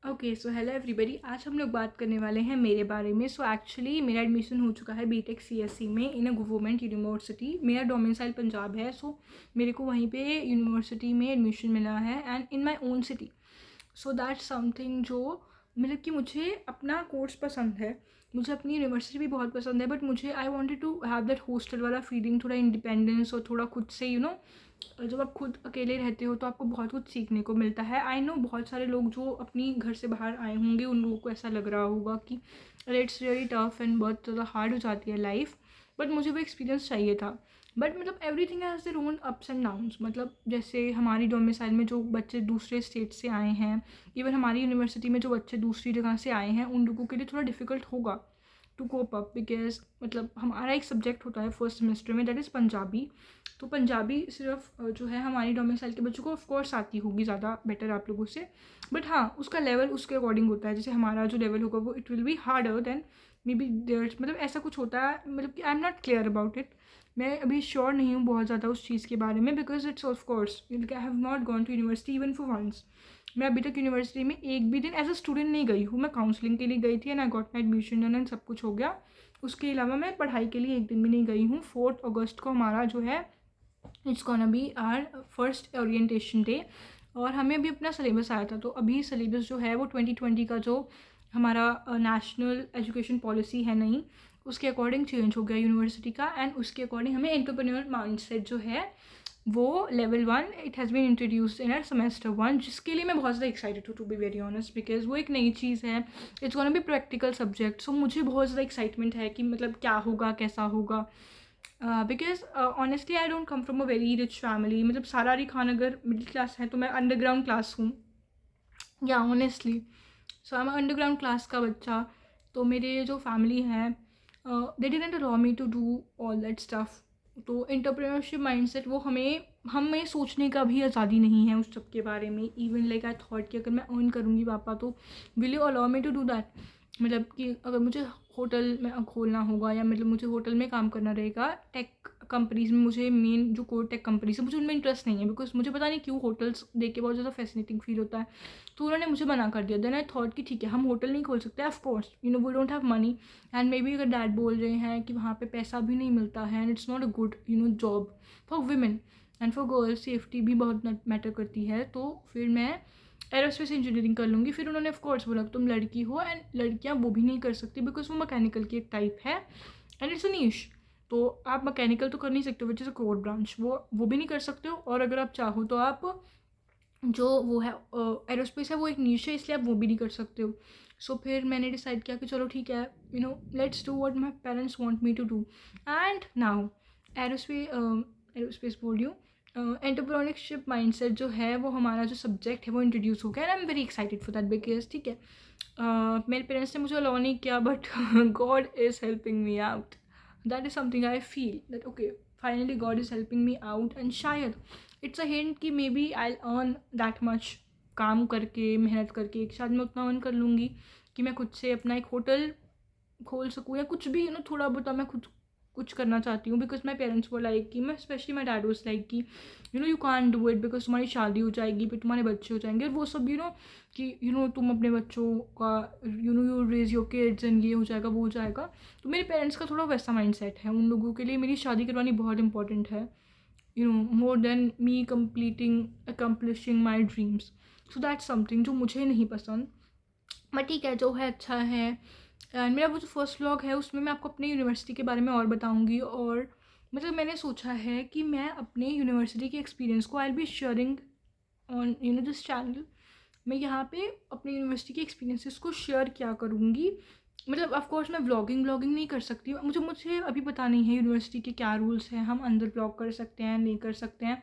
Okay, so hello everybody. आज हम लोग बात करने वाले हैं मेरे बारे में। सो एक्चुअली मेरा एडमिशन हो चुका है बीटेक सीएससी में इन अ गवर्नमेंट यूनिवर्सिटी। मेरा डोमिसाइल पंजाब है, सो मेरे को वहीं पे यूनिवर्सिटी में एडमिशन मिला है and in my own city. So that's something जो मतलब कि मुझे अपना कोर्स पसंद है, मुझे अपनी यूनिवर्सिटी भी बहुत पसंद है, बट मुझे I wanted to have that hostel वाला फीलिंग, थोड़ा इंडिपेंडेंस और थोड़ा खुद से जब आप खुद अकेले रहते हो तो आपको बहुत कुछ सीखने को मिलता है। आई नो बहुत सारे लोग जो अपनी घर से बाहर आए होंगे उन लोगों को ऐसा लग रहा होगा कि अरे इट्स रियली टफ एंड बहुत ज़्यादा हार्ड हो जाती है लाइफ, बट मुझे वो एक्सपीरियंस चाहिए था। बट मतलब everything has their own ups and downs. मतलब जैसे हमारी डोमिसाइल में जो बच्चे दूसरे स्टेट से आए हैं, इवन हमारी यूनिवर्सिटी में जो बच्चे दूसरी जगह से आए हैं, उन लोगों के लिए थोड़ा डिफ़िकल्ट होगा टू कोप अप, बिकॉज मतलब हमारा एक सब्जेक्ट होता है फर्स्ट सेमेस्टर में, दैट इज़ पंजाबी। तो पंजाबी सिर्फ जो है हमारी डोमिसाइल के बच्चों को ऑफकोर्स आती होगी ज़्यादा बेटर आप लोगों से, बट हाँ उसका लेवल उसके अकॉर्डिंग होता है। जैसे हमारा जो लेवल होगा वो it will be harder than maybe theirs, मतलब ऐसा कुछ होता है। मतलब कि I am not clear about it, मैं अभी श्योर नहीं हूँ बहुत ज़्यादा उस चीज़ के बारे में, because it's of course I have not gone to university even for once. मैं अभी तक यूनिवर्सिटी में एक भी दिन एज अ स्टूडेंट नहीं गई हूँ। मैं काउंसलिंग के लिए गई थी and I got my admission done and सब कुछ हो गया। उसके अलावा मैं पढ़ाई के लिए एक दिन भी नहीं गई हूँ। 4 अगस्त को हमारा जो है it's gonna be our first orientation day, और हमें अभी अपना सिलेबस आया था। तो अभी सिलेबस जो है वो 2020 का जो हमारा नेशनल एजुकेशन पॉलिसी है नहीं, उसके अकॉर्डिंग चेंज हो गया यूनिवर्सिटी का, एंड उसके अकॉर्डिंग हमें एंटरप्रेन्योर माइंडसेट जो है वो level 1 it has been introduced in our semester 1, जिसके लिए मैं बहुत ज़्यादा एक्साइटेड हूँ to be very honest, because वो एक नई चीज़ है। It's gonna be practical subject, so मुझे बहुत ज़्यादा एक्साइटमेंट है कि मतलब क्या होगा कैसा होगा। Because honestly I don't come from a very rich family. मतलब सारा अली खान अगर मिडिल क्लास है तो मैं अंडरग्राउंड क्लास हूँ, या honestly so I am underground class का बच्चा। तो मेरे जो फैमिली है they didn't allow me to do all that stuff. तो एंटरप्रेन्योरशिप माइंडसेट वो हमें सोचने का भी आज़ादी नहीं है उस सब के बारे में। इवन लाइक आई थॉट कि अगर मैं अर्न करूँगी पापा तो will you allow me to do that. मतलब कि अगर मुझे होटल में खोलना होगा या मतलब मुझे होटल में काम करना रहेगा, टेक कंपनीज में मुझे मेन जो कोर टेक कंपनीज है मुझे उनमें इंटरेस्ट नहीं है, बिकॉज मुझे पता नहीं क्यों होटल्स देख के बहुत ज़्यादा फैसिनेटिंग फील होता है। तो उन्होंने मुझे मना कर दिया। देन आई थॉट कि ठीक है हम होटल नहीं खोल सकते, of course we don't have money, and maybe अगर डैड बोल रहे हैं कि वहाँ पे पैसा भी नहीं मिलता है and it's not a good job for women and for girls, safety भी बहुत मैटर करती है, तो फिर मैं एरोस्पेस इंजीनियरिंग कर लूँगी। फिर उन्होंने ऑफकोर्स बोला तुम लड़की हो एंड लड़कियाँ वो भी नहीं कर सकती, बिकॉज वो मैकेनिकल की एक टाइप है एंड इट्स अ नीश। तो आप मैकेनिकल तो कर नहीं सकते which is a core branch, वो भी नहीं कर सकते हो, और अगर आप चाहो तो आप जो वो है एरोस्पेस है वो एक नीश है, इसलिए आप वो भी नहीं कर सकते हो। सो फिर मैंने डिसाइड किया कि चलो ठीक है let's do what my parents want me to do. And now aerospace बोल रही हूँ, एंटरप्रेन्योरशिप माइंडसेट जो है वो हमारा जो सब्जेक्ट है वो इंट्रोड्यूस हो गया and I am very excited for that, because ठीक है मेरे पेरेंट्स ने मुझे अलाउ नहीं किया, but God is helping me out. That is something I feel that okay finally God is helping me out, and शायद इट्स अ हिंट कि maybe I earn that much काम करके मेहनत करके, शायद मैं उतना अर्न कर लूँगी कि मैं खुद से अपना एक होटल खोल सकूँ या कुछ भी थोड़ा बहुत मैं खुद कुछ करना चाहती हूँ। बिकॉज माई पेरेंट्स वो लाइक कि मैं specially my dad was like कि you can do it, because तुम्हारी शादी हो जाएगी फिर तुम्हारे बच्चे हो जाएंगे और वो सब कि तुम अपने बच्चों का you raise your kids and ये हो जाएगा वो हो जाएगा। तो मेरे पेरेंट्स का थोड़ा वैसा माइंड सेट है, उन लोगों के लिए मेरी शादी करवानी बहुत इंपॉर्टेंट है, more than me completing accomplishing my dreams. So that's something जो मुझे नहीं पसंद, बट ठीक है जो है अच्छा है। एंड मेरा वो जो फर्स्ट व्लॉग है उसमें मैं आपको अपने यूनिवर्सिटी के बारे में और बताऊंगी, और मतलब मैंने सोचा है कि मैं अपने यूनिवर्सिटी के एक्सपीरियंस को I will be sharing on this channel. मैं यहाँ पे अपने यूनिवर्सिटी के एक्सपीरियंसेस को शेयर किया करूँगी। मतलब ऑफ कोर्स मैं व्लॉगिंग नहीं कर सकती, मुझे अभी पता नहीं है यूनिवर्सिटी के क्या रूल्स हैं, हम अंदर व्लॉग कर सकते हैं नहीं कर सकते हैं,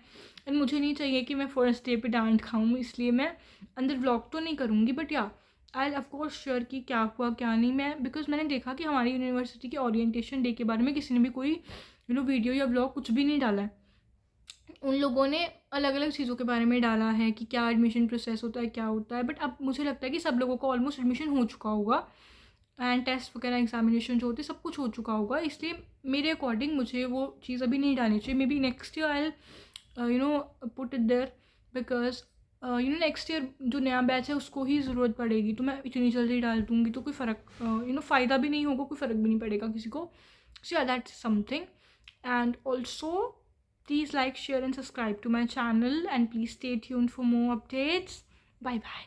एंड मुझे नहीं चाहिए कि मैं फर्स्ट डे पे डांट खाऊँ, इसलिए मैं अंदर व्लॉग तो नहीं करूँगी, बट या आई ऑफ कोर्स श्योर कि क्या हुआ क्या नहीं। मैं बिकॉज मैंने देखा कि हमारी यूनिवर्सिटी के ओरिएंटेशन डे के बारे में किसी ने भी कोई वीडियो या ब्लॉग कुछ भी नहीं डाला है। उन लोगों ने अलग अलग चीज़ों के बारे में डाला है कि क्या एडमिशन प्रोसेस होता है क्या होता है, बट अब मुझे लगता है कि सब लोगों का ऑलमोस्ट एडमिशन हो चुका होगा एंड टेस्ट वगैरह एग्जामिनेशन जो होते सब कुछ हो चुका होगा, इसलिए मेरे अकॉर्डिंग मुझे वो चीज़ अभी नहीं डालनी चाहिए। Maybe next year I put it there, because next year जो नया बैच है उसको ही ज़रूरत पड़ेगी, तो मैं इतनी जल्दी डाल दूँगी तो कोई फ़र्क फ़ायदा भी नहीं होगा, कोई फ़र्क भी नहीं पड़ेगा किसी को. सो या that's something. And also please like, share and subscribe to my channel, and please stay tuned for more updates. Bye bye.